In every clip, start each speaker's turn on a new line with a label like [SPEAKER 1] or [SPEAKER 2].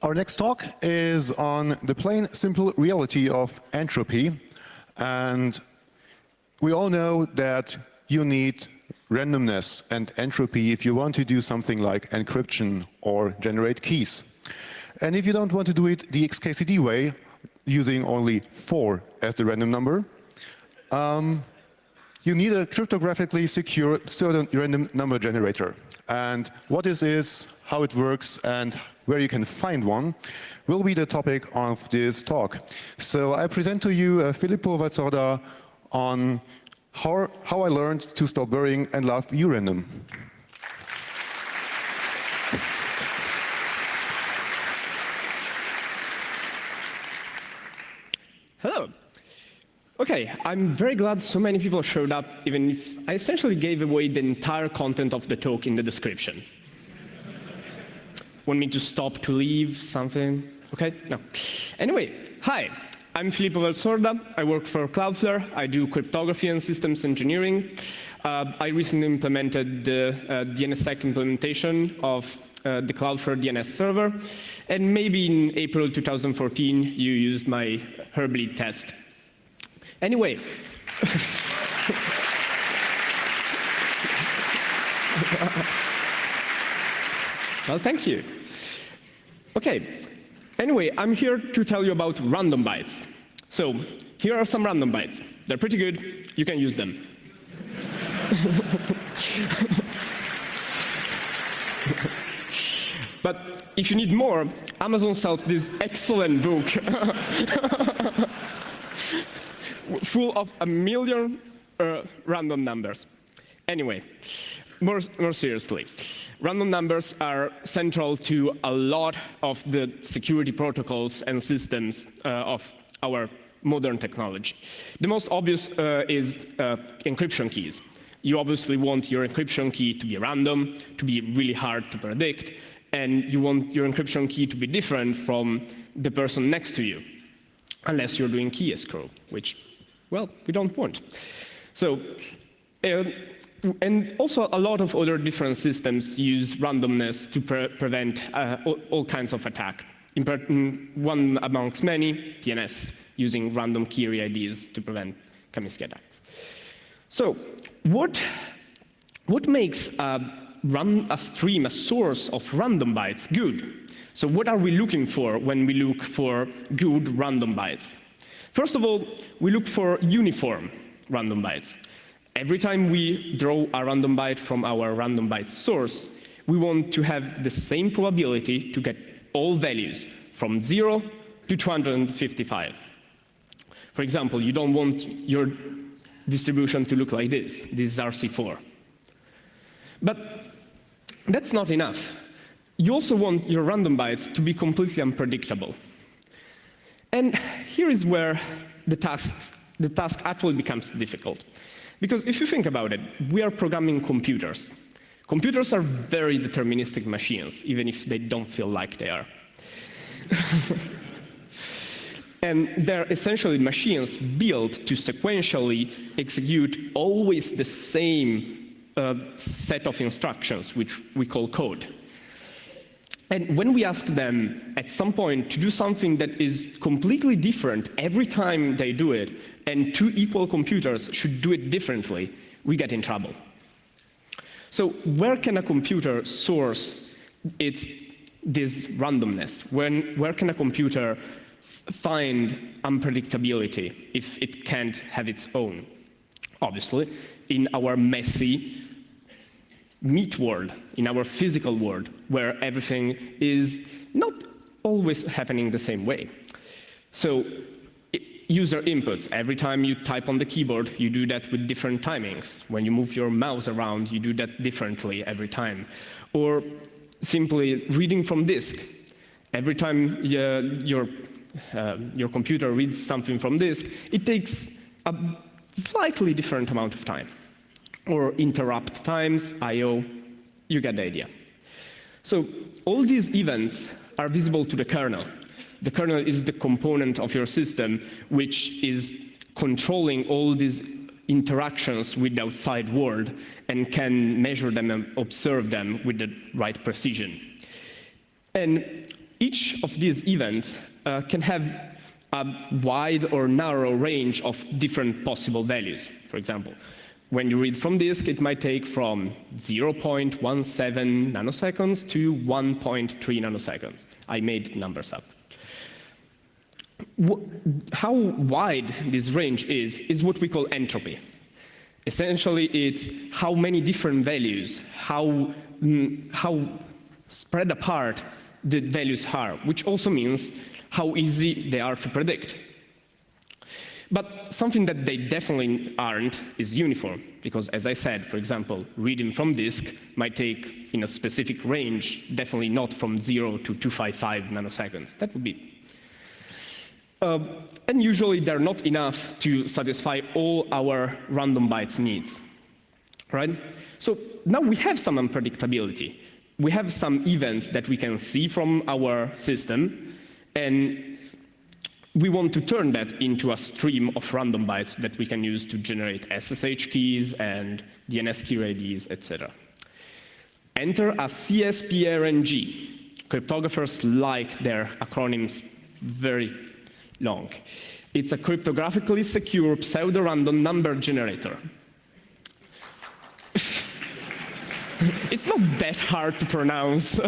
[SPEAKER 1] Our next talk is on the plain, simple reality of entropy. And we all know that you need randomness and entropy if you want to do something like encryption or generate keys. And if you don't want to do it the XKCD way, using only 4 as the random number, you need a cryptographically secure certain random number generator. And what this is, how it works, and where you can find one will be the topic of this talk. So I present to you Filippo Valsorda on how I learned to stop worrying and love urandom.
[SPEAKER 2] Hello. Okay, I'm very glad so many people showed up, even if I essentially gave away the entire content of the talk in the description. Want me to stop to leave something? Okay, no. Anyway, hi, I'm Filippo Valsorda. I work for Cloudflare. I do cryptography and systems engineering. I recently implemented the DNSSEC implementation of the Cloudflare DNS server. And maybe in April 2014, you used my Herbleed test. Anyway. Well, thank you. Okay. Anyway, I'm here to tell you about random bytes. So here are some random bytes. They're pretty good. You can use them. But if you need more, Amazon sells this excellent book full of 1 million random numbers. Anyway, more seriously, random numbers are central to a lot of the security protocols and systems of our modern technology. The most obvious is encryption keys. You obviously want your encryption key to be random, to be really hard to predict, and you want your encryption key to be different from the person next to you, unless you're doing key escrow, which, well, we don't want. So, and also a lot of other different systems use randomness to prevent all kinds of attack. One amongst many, DNS, using random key IDs to prevent Kaminsky attacks. So, what makes a stream, a source of random bytes, good? So what are we looking for when we look for good random bytes? First of all, we look for uniform random bytes. Every time we draw a random byte from our random byte source, we want to have the same probability to get all values from 0 to 255. For example, you don't want your distribution to look like this. This is RC4. But that's not enough. You also want your random bytes to be completely unpredictable. And here is where the task actually becomes difficult. Because if you think about it, we are programming computers. Computers are very deterministic machines, even if they don't feel like they are. And they're essentially machines built to sequentially execute always the same set of instructions, which we call code. And when we ask them at some point to do something that is completely different every time they do it, and 2 equal computers should do it differently, we get in trouble. So where can a computer source this randomness? Where can a computer find unpredictability if it can't have its own? Obviously, in our messy meat world, in our physical world, where everything is not always happening the same way. So user inputs, every time you type on the keyboard, you do that with different timings. When you move your mouse around, you do that differently every time. Or simply reading from disk. Every time your computer reads something from disk, it takes a slightly different amount of time. Or interrupt times, I/O, you get the idea. So all these events are visible to the kernel. The kernel is the component of your system which is controlling all these interactions with the outside world and can measure them and observe them with the right precision. And Each of these events can have a wide or narrow range of different possible values. For example, when you read from disk, it might take from 0.17 nanoseconds to 1.3 nanoseconds. I made numbers up. How wide this range is what we call entropy. Essentially, it's how many different values, how spread apart the values are, which also means how easy they are to predict. But something that they definitely aren't is uniform, because as I said, for example, reading from disk might take in a specific range, definitely not from 0 to 255 nanoseconds. That would be. And usually they're not enough to satisfy all our random bytes needs, right? So now we have some unpredictability. We have some events that we can see from our system, and we want to turn that into a stream of random bytes that we can use to generate SSH keys and DNS key IDs, etc. Enter a CSPRNG. Cryptographers like their acronyms very long. It's a cryptographically secure pseudo-random number generator. It's not that hard to pronounce.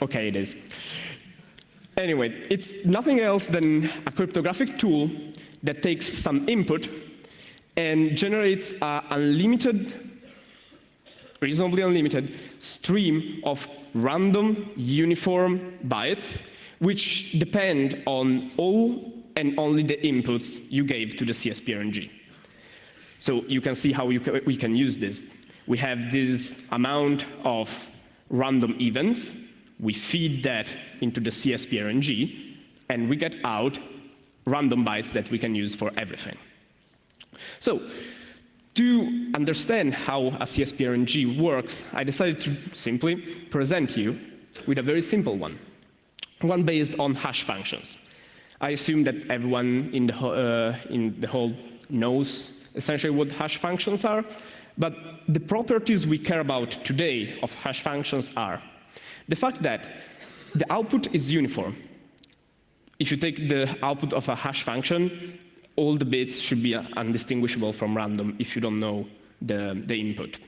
[SPEAKER 2] Okay, it is. Anyway, it's nothing else than a cryptographic tool that takes some input and generates an unlimited, reasonably unlimited, stream of random uniform bytes which depend on all and only the inputs you gave to the CSPRNG. So you can see how we can use this. We have this amount of random events. We feed that into the CSPRNG, and we get out random bytes that we can use for everything. So to understand how a CSPRNG works, I decided to simply present you with a very simple one based on hash functions. I assume that everyone in the hall knows essentially what hash functions are, but the properties we care about today of hash functions are the fact that the output is uniform. If you take the output of a hash function, all the bits should be undistinguishable from random if you don't know the input.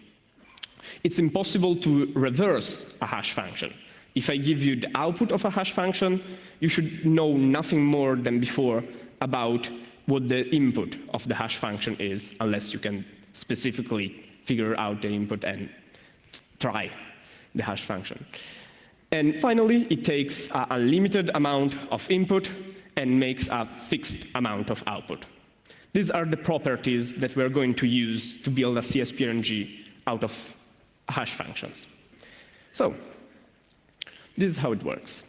[SPEAKER 2] It's impossible to reverse a hash function. If I give you the output of a hash function, you should know nothing more than before about what the input of the hash function is, unless you can specifically figure out the input and try the hash function. And finally, it takes an unlimited amount of input and makes a fixed amount of output. These are the properties that we're going to use to build a CSPRNG out of hash functions. So this is how it works.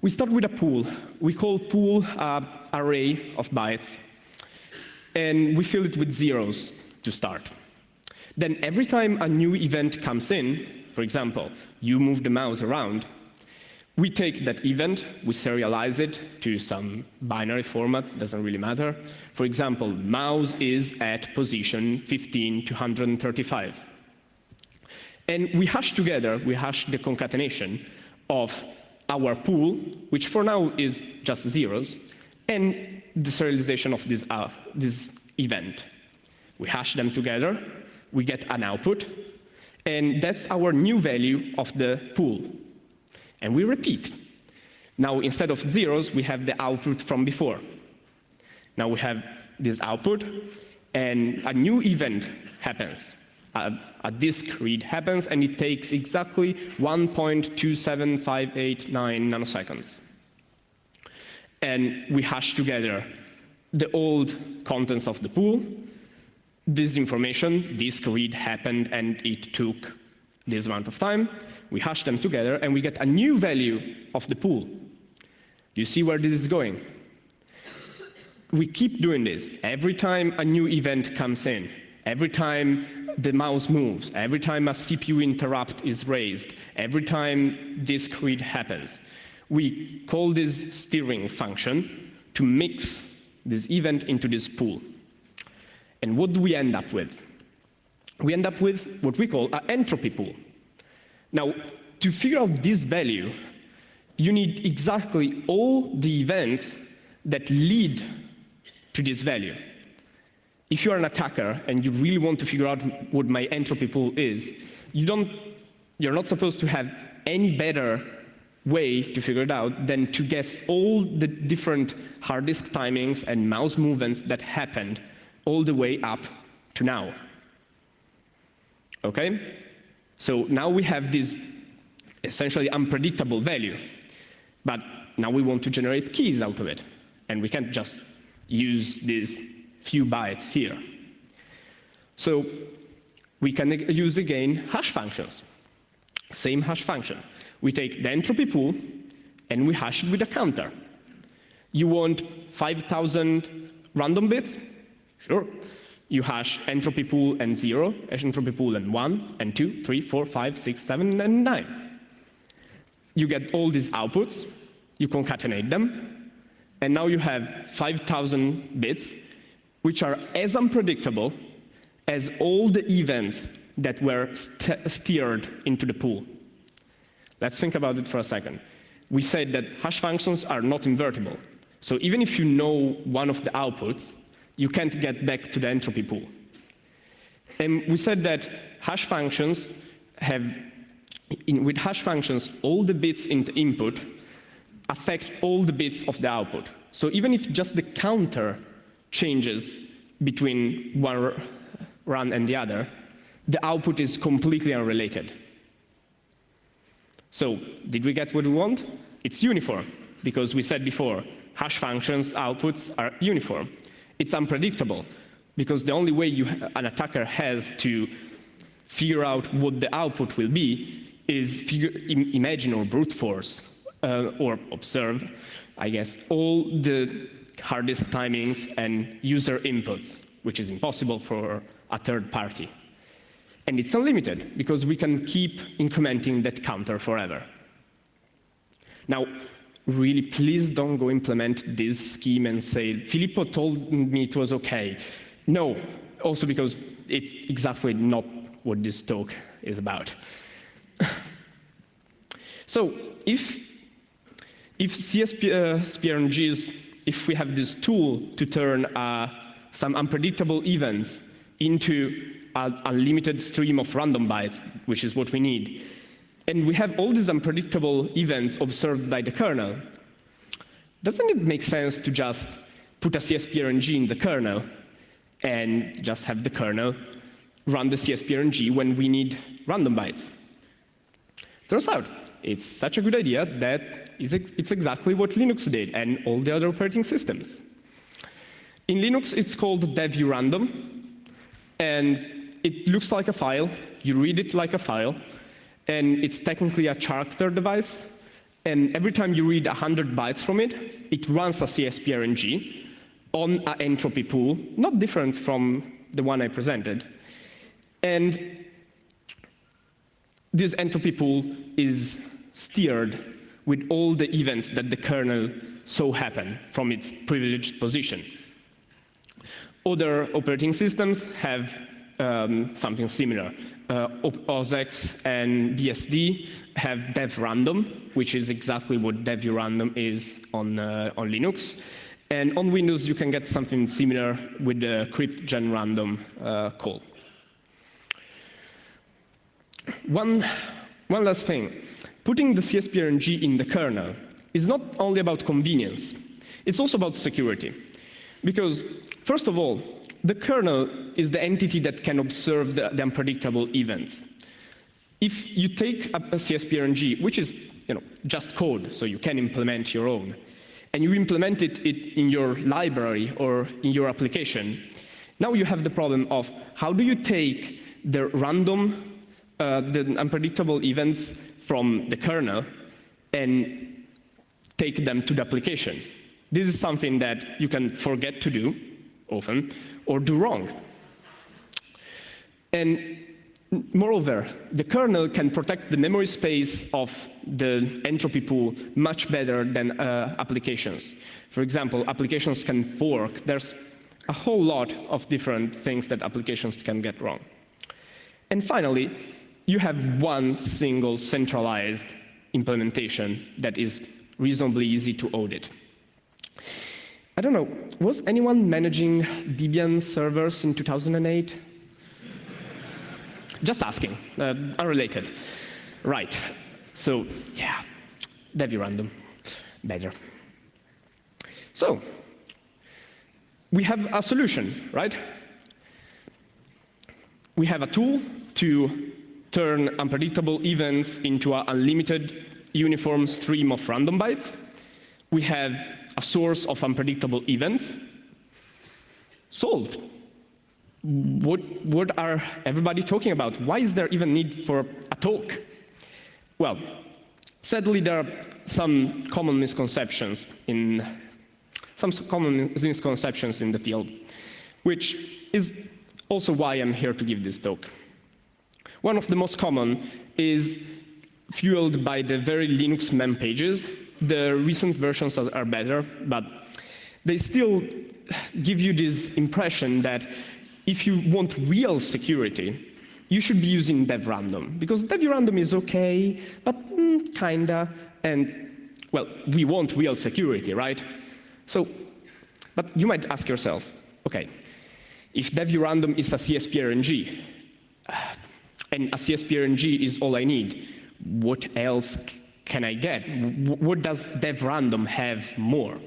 [SPEAKER 2] We start with a pool. We call pool an array of bytes, and we fill it with zeros to start. Then every time a new event comes in, for example, you move the mouse around, we take that event, we serialize it to some binary format, doesn't really matter. For example, mouse is at position 15 to 135. And we hash together, we hash the concatenation of our pool, which for now is just zeros, and the serialization of this event. We hash them together, we get an output, and that's our new value of the pool. And we repeat. Now, instead of zeros, we have the output from before. Now we have this output, and a new event happens. A disk read happens, and it takes exactly 1.27589 nanoseconds. And we hash together the old contents of the pool, this information, disk read happened, and it took this amount of time. We hash them together, and we get a new value of the pool. Do you see where this is going? We keep doing this. Every time a new event comes in, every time the mouse moves, every time a CPU interrupt is raised, every time disk read happens, we call this steering function to mix this event into this pool. And what do we end up with? We end up with what we call an entropy pool. Now, to figure out this value, you need exactly all the events that lead to this value. If you're an attacker and you really want to figure out what my entropy pool is, you're not supposed to have any better way to figure it out than to guess all the different hard disk timings and mouse movements that happened all the way up to now. Okay? So now we have this essentially unpredictable value, but now we want to generate keys out of it, and we can't just use these few bytes here. So we can use again hash functions. Same hash function. We take the entropy pool and we hash it with a counter. You want 5,000 random bits? Sure. You hash entropy pool and 0, entropy pool and 1, and 2, 3, 4, 5, 6, 7, and 9. You get all these outputs, you concatenate them, and now you have 5,000 bits, which are as unpredictable as all the events that were steered into the pool. Let's think about it for a second. We said that hash functions are not invertible. So even if you know one of the outputs, you can't get back to the entropy pool. And we said that hash functions have, with hash functions, all the bits in the input affect all the bits of the output. So even if just the counter changes between one run and the other, the output is completely unrelated. So did we get what we want? It's uniform, because we said before, hash functions' outputs are uniform. It's unpredictable, because the only way an attacker has to figure out what the output will be is imagine or brute force, or observe, I guess, all the hard disk timings and user inputs, which is impossible for a third party. And it's unlimited, because we can keep incrementing that counter forever. Now, really, please don't go implement this scheme and say, Filippo told me it was OK. No, also because it's exactly not what this talk is about. So if CSPRNGs, if we have this tool to turn some unpredictable events into an unlimited stream of random bytes, which is what we need, and we have all these unpredictable events observed by the kernel, doesn't it make sense to just put a CSPRNG in the kernel and just have the kernel run the CSPRNG when we need random bytes? Turns out, it's such a good idea that it's exactly what Linux did and all the other operating systems. In Linux, it's called dev-urandom, and it looks like a file. You read it like a file, and it's technically a character device. And every time you read 100 bytes from it, it runs a CSPRNG on an entropy pool, not different from the one I presented. And this entropy pool is steered with all the events that the kernel saw happen from its privileged position. Other operating systems have something similar. OS and BSD have dev-random, which is exactly what dev-urandom is on Linux. And on Windows, you can get something similar with the crypt-gen-random call. One last thing. Putting the CSPRNG in the kernel is not only about convenience, it's also about security. Because, first of all, the kernel is the entity that can observe the unpredictable events. If you take a CSPRNG, which is just code, so you can implement your own, and you implement it in your library or in your application, now you have the problem of how do you take the random, the unpredictable events from the kernel and take them to the application. This is something that you can forget to do often, or do wrong. And moreover, the kernel can protect the memory space of the entropy pool much better than applications. For example, applications can fork. There's a whole lot of different things that applications can get wrong. And finally, you have one single centralized implementation that is reasonably easy to audit. I don't know, was anyone managing Debian servers in 2008? Just asking, unrelated. Right, so yeah, dev-random, better. So, we have a solution, right? We have a tool to turn unpredictable events into an unlimited uniform stream of random bytes. We have a source of unpredictable events. Solved. What are everybody talking about? Why is there even need for a talk? Well, sadly, there are some common misconceptions in the field, which is also why I'm here to give this talk. One of the most common is fueled by the very Linux mem pages. The recent versions are better, but they still give you this impression that if you want real security, you should be using dev-random, because dev-random is okay, but kinda, and, well, we want real security, right? So, but you might ask yourself, okay, if dev-random is a CSP-RNG, and a CSP-RNG is all I need, what else can I get? What does dev-random have more?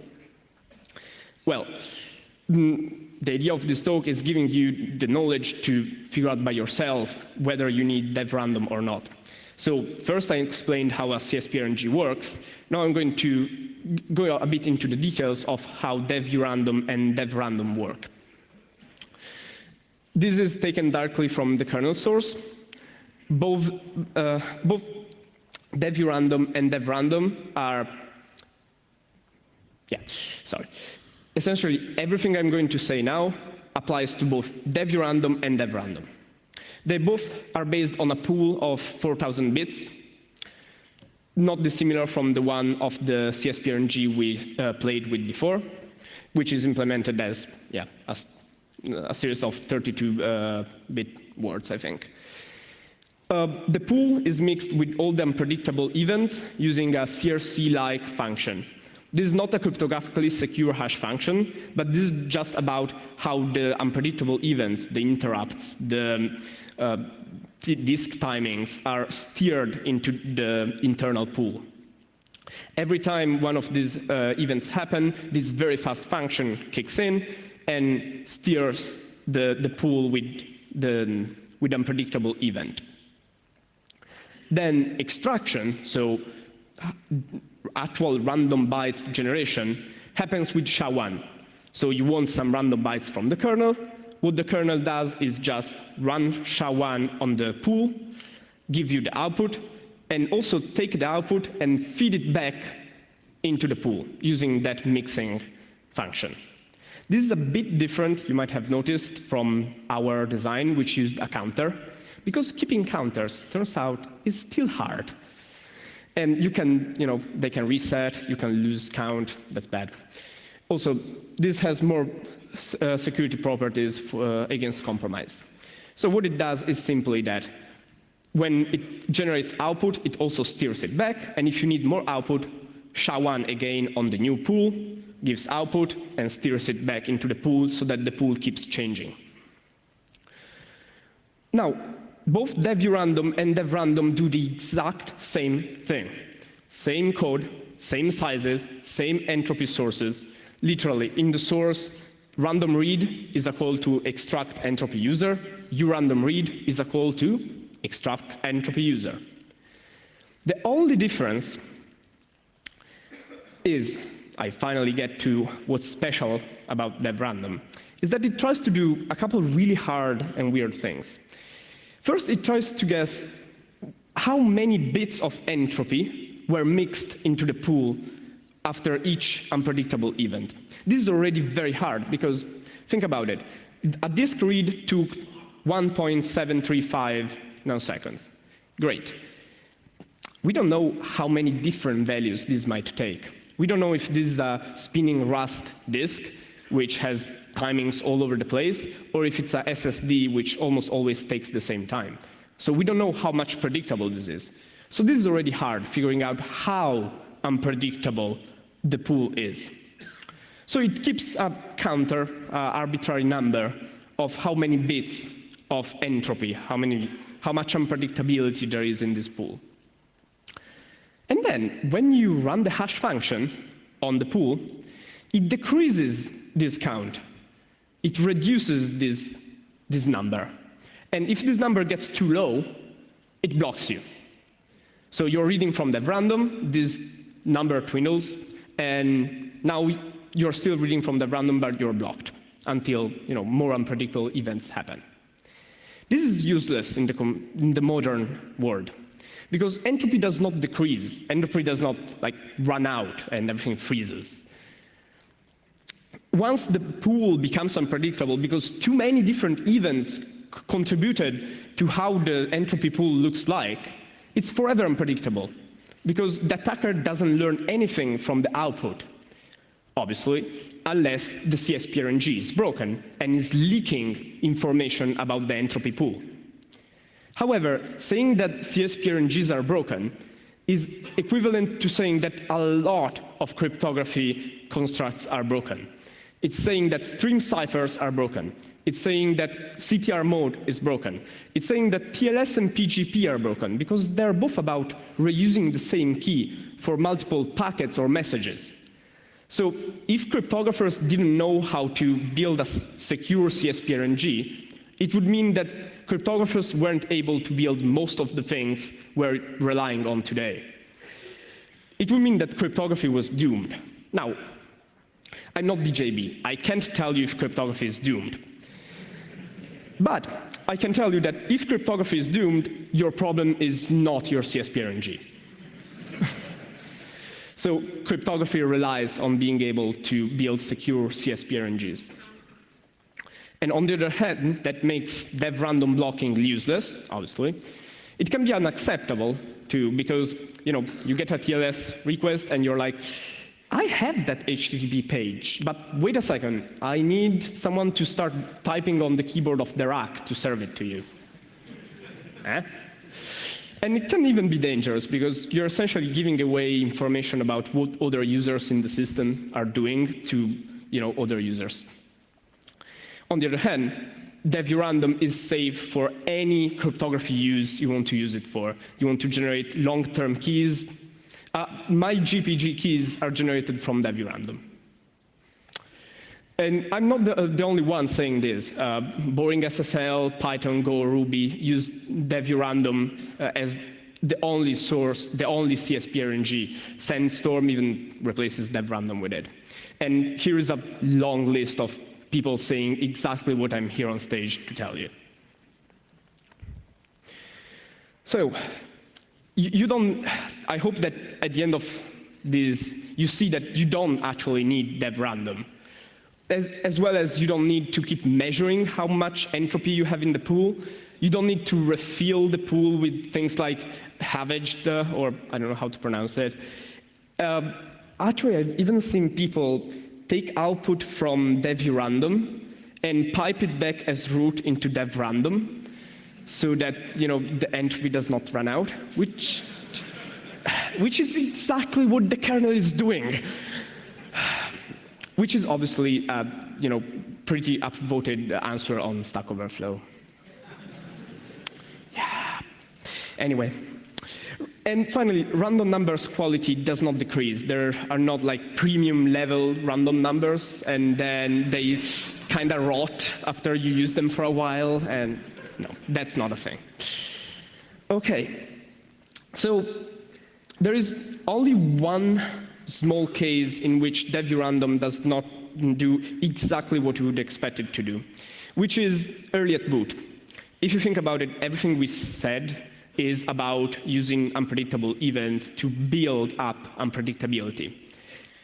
[SPEAKER 2] Well, the idea of this talk is giving you the knowledge to figure out by yourself whether you need dev-random or not. So first I explained how a CSP-RNG works. Now I'm going to go a bit into the details of how dev-random and dev-random work. This is taken directly from the kernel source. Both dev-random and dev-random are, essentially, everything I'm going to say now applies to both dev-random and dev-random. They both are based on a pool of 4,000 bits, not dissimilar from the one of the CSP-RNG we played with before, which is implemented as a series of 32-bit words, I think. The pool is mixed with all the unpredictable events using a CRC-like function. This is not a cryptographically secure hash function, but this is just about how the unpredictable events, the interrupts, the disk timings are steered into the internal pool. Every time one of these events happen, this very fast function kicks in and steers the pool with unpredictable event. Then extraction, so actual random bytes generation, happens with SHA-1. So you want some random bytes from the kernel. What the kernel does is just run SHA-1 on the pool, give you the output, and also take the output and feed it back into the pool using that mixing function. This is a bit different, you might have noticed, from our design, which used a counter, because keeping counters, turns out, is still hard. And you can, they can reset, you can lose count, that's bad. Also, this has more security properties against compromise. So what it does is simply that when it generates output, it also steers it back, and if you need more output, SHA-1 again on the new pool, gives output and steers it back into the pool so that the pool keeps changing. Now, both dev-random and dev-random do the exact same thing. Same code, same sizes, same entropy sources. Literally, in the source, random read is a call to extract entropy user. urandom read is a call to extract entropy user. The only difference is, I finally get to what's special about dev-random, is that it tries to do a couple really hard and weird things. First, it tries to guess how many bits of entropy were mixed into the pool after each unpredictable event. This is already very hard, because think about it. A disk read took 1.735 nanoseconds. Great. We don't know how many different values this might take. We don't know if this is a spinning Rust disk, which has timings all over the place, or if it's a SSD, which almost always takes the same time. So we don't know how much predictable this is. So this is already hard, figuring out how unpredictable the pool is. So it keeps a counter, arbitrary number of how many bits of entropy, how much unpredictability there is in this pool. And then, when you run the hash function on the pool, it decreases this count. It reduces this number. And if this number gets too low, it blocks you. So you're reading from that random, this number dwindles, and now you're still reading from the random, but you're blocked until more unpredictable events happen. This is useless in the modern world, because entropy does not decrease. Entropy does not run out and everything freezes. Once the pool becomes unpredictable, because too many different events contributed to how the entropy pool looks like, it's forever unpredictable, because the attacker doesn't learn anything from the output, obviously, unless the CSPRNG is broken and is leaking information about the entropy pool. However, saying that CSPRNGs are broken is equivalent to saying that a lot of cryptography constructs are broken. It's saying that stream ciphers are broken. It's saying that CTR mode is broken. It's saying that TLS and PGP are broken, because they're both about reusing the same key for multiple packets or messages. So if cryptographers didn't know how to build a secure CSPRNG, it would mean that cryptographers weren't able to build most of the things we're relying on today. It would mean that cryptography was doomed. Now, I'm not DJB. I can't tell you if cryptography is doomed. But I can tell you that if cryptography is doomed, your problem is not your CSPRNG. So cryptography relies on being able to build secure CSPRNGs. And on the other hand, that makes dev random blocking useless, obviously. It can be unacceptable, too, because you get a TLS request and you're like, I have that HTTP page, but wait a second, I need someone to start typing on the keyboard of the rack to serve it to you. And it can even be dangerous, because you're essentially giving away information about what other users in the system are doing to other users. On the other hand, dev-random is safe for any cryptography use you want to use it for. You want to generate long-term keys. My GPG keys are generated from dev-random. And I'm not the only one saying this. Boring SSL, Python, Go, Ruby use dev-random as the only source, the only CSPRNG. Sandstorm even replaces dev-random with it. And here is a long list of people saying exactly what I'm here on stage to tell you. So, I hope that at the end of this, you see that you don't actually need dev-random. As well as you don't need to keep measuring how much entropy you have in the pool. You don't need to refill the pool with things like havaged, or I don't know how to pronounce it. Actually, I've even seen people take output from dev-random and pipe it back as root into dev-random, so that the entropy does not run out, which is exactly what the kernel is doing, which is obviously pretty upvoted answer on Stack Overflow. Yeah. Anyway. And finally, random numbers quality does not decrease. There are not premium level random numbers, and then they kind of rot after you use them for a while, and no, that's not a thing. Okay, so there is only one small case in which dev-random does not do exactly what you would expect it to do, which is early at boot. If you think about it, everything we said is about using unpredictable events to build up unpredictability.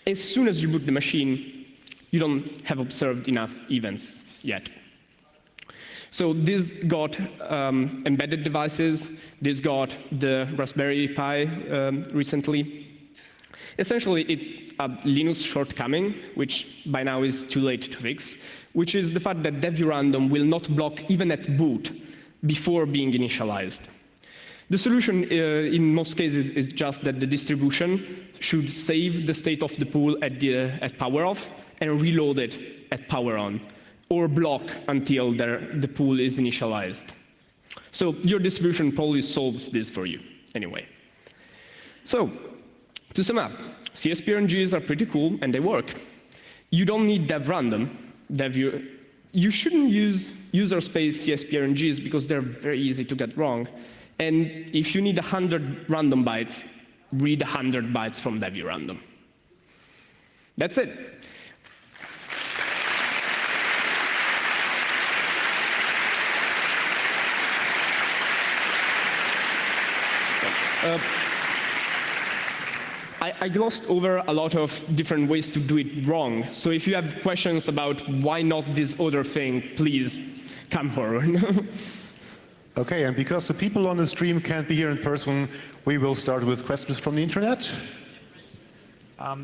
[SPEAKER 2] As soon as you boot the machine, you don't have observed enough events yet. So this got embedded devices. This got the Raspberry Pi recently. Essentially, it's a Linux shortcoming, which by now is too late to fix, which is the fact that dev-random will not block even at boot before being initialized. The solution in most cases is just that the distribution should save the state of the pool at power off and reload it at power on, or block until the pool is initialized. So your distribution probably solves this for you anyway. So to sum up, CSPRNGs are pretty cool and they work. You don't need dev random. You shouldn't use user space CSPRNGs because they're very easy to get wrong. And if you need 100 random bytes, read 100 bytes from dev-random. That's it. I glossed over a lot of different ways to do it wrong. So if you have questions about why not this other thing, please come forward.
[SPEAKER 1] Okay, and because the people on the stream can't be here in person, we will start with questions from the internet.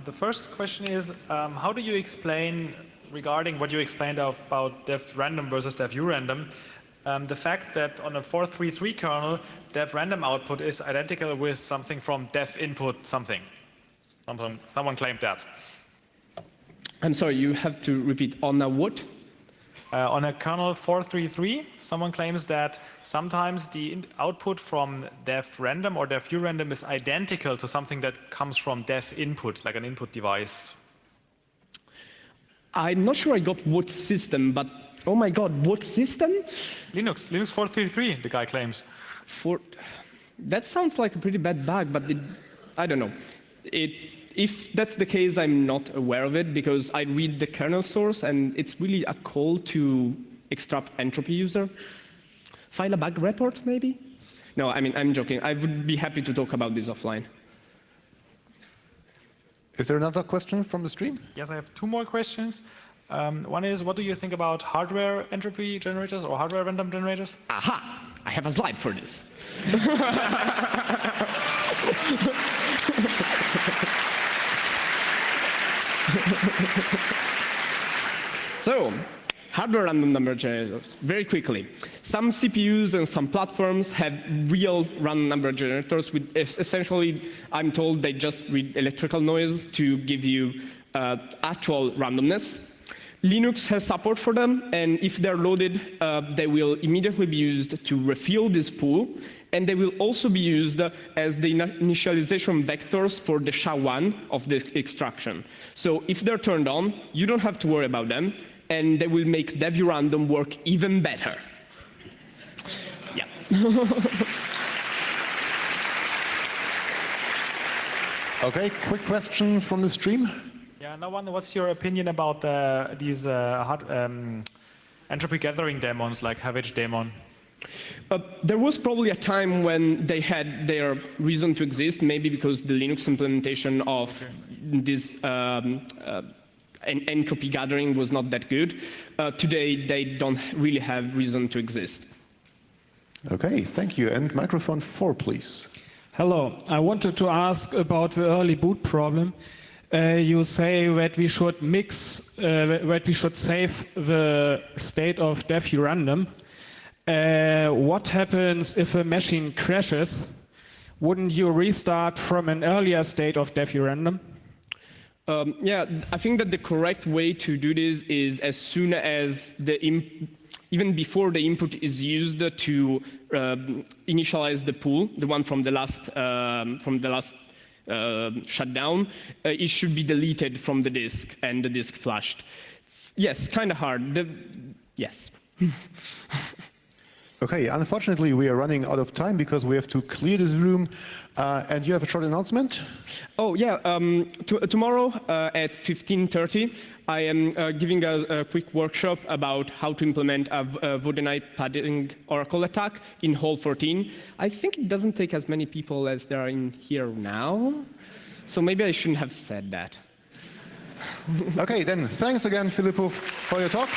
[SPEAKER 3] The first question is, how do you explain, regarding what you explained about dev-random versus dev-urandom, the fact that on a 4.3.3 kernel, dev-random output is identical with something from dev-input something? Someone claimed that.
[SPEAKER 2] I'm sorry, you have to repeat. On a what?
[SPEAKER 3] On a kernel 4.3.3, someone claims that sometimes the output from dev-random or dev-urandom is identical to something that comes from dev-input, like an input device.
[SPEAKER 2] I'm not sure I got what system, but oh my god, what system?
[SPEAKER 3] Linux 4.3.3, the guy claims.
[SPEAKER 2] That sounds like a pretty bad bug, but I don't know. If that's the case, I'm not aware of it, because I read the kernel source, and it's really a call to extract entropy user. File a bug report, maybe? No, I mean, I'm joking. I would be happy to talk about this offline.
[SPEAKER 1] Is there another question from the stream?
[SPEAKER 3] Yes, I have two more questions. One is, what do you think about hardware entropy generators or hardware random generators?
[SPEAKER 2] Aha! I have a slide for this. So, hardware random number generators, very quickly. Some CPUs and some platforms have real random number generators with essentially, I'm told, they just read electrical noise to give you actual randomness. Linux has support for them, and if they're loaded, they will immediately be used to refill this pool, and they will also be used as the initialization vectors for the SHA-1 of this extraction. So if they're turned on, you don't have to worry about them, and they will make dev-random work even better. Yeah.
[SPEAKER 1] Okay, quick question from the stream.
[SPEAKER 3] Yeah, no one. What's your opinion about these entropy gathering daemons like HVDaemon?
[SPEAKER 2] There was probably a time when they had their reason to exist, maybe because the Linux implementation of this entropy gathering was not that good. Today, they don't really have reason to exist.
[SPEAKER 1] Okay, thank you. And microphone 4, please.
[SPEAKER 4] Hello. I wanted to ask about the early boot problem. You say that we should mix, that we should save the state of dev-random. What happens if a machine crashes? Wouldn't you restart from an earlier state of dev-random?
[SPEAKER 2] Yeah, I think that the correct way to do this is as soon as even before the input is used to initialize the pool, the one from the last shutdown, it should be deleted from the disk and the disk flushed. Yes, kind of hard. Yes.
[SPEAKER 1] Okay, unfortunately, we are running out of time because we have to clear this room. And you have a short announcement? Oh, yeah. Tomorrow at 15:30, I am giving a quick workshop about how to implement a Vodenite padding Oracle attack in Hall 14. I think it doesn't take as many people as there are in here now. So maybe I shouldn't have said that. Okay, then thanks again, Filippo, for your talk.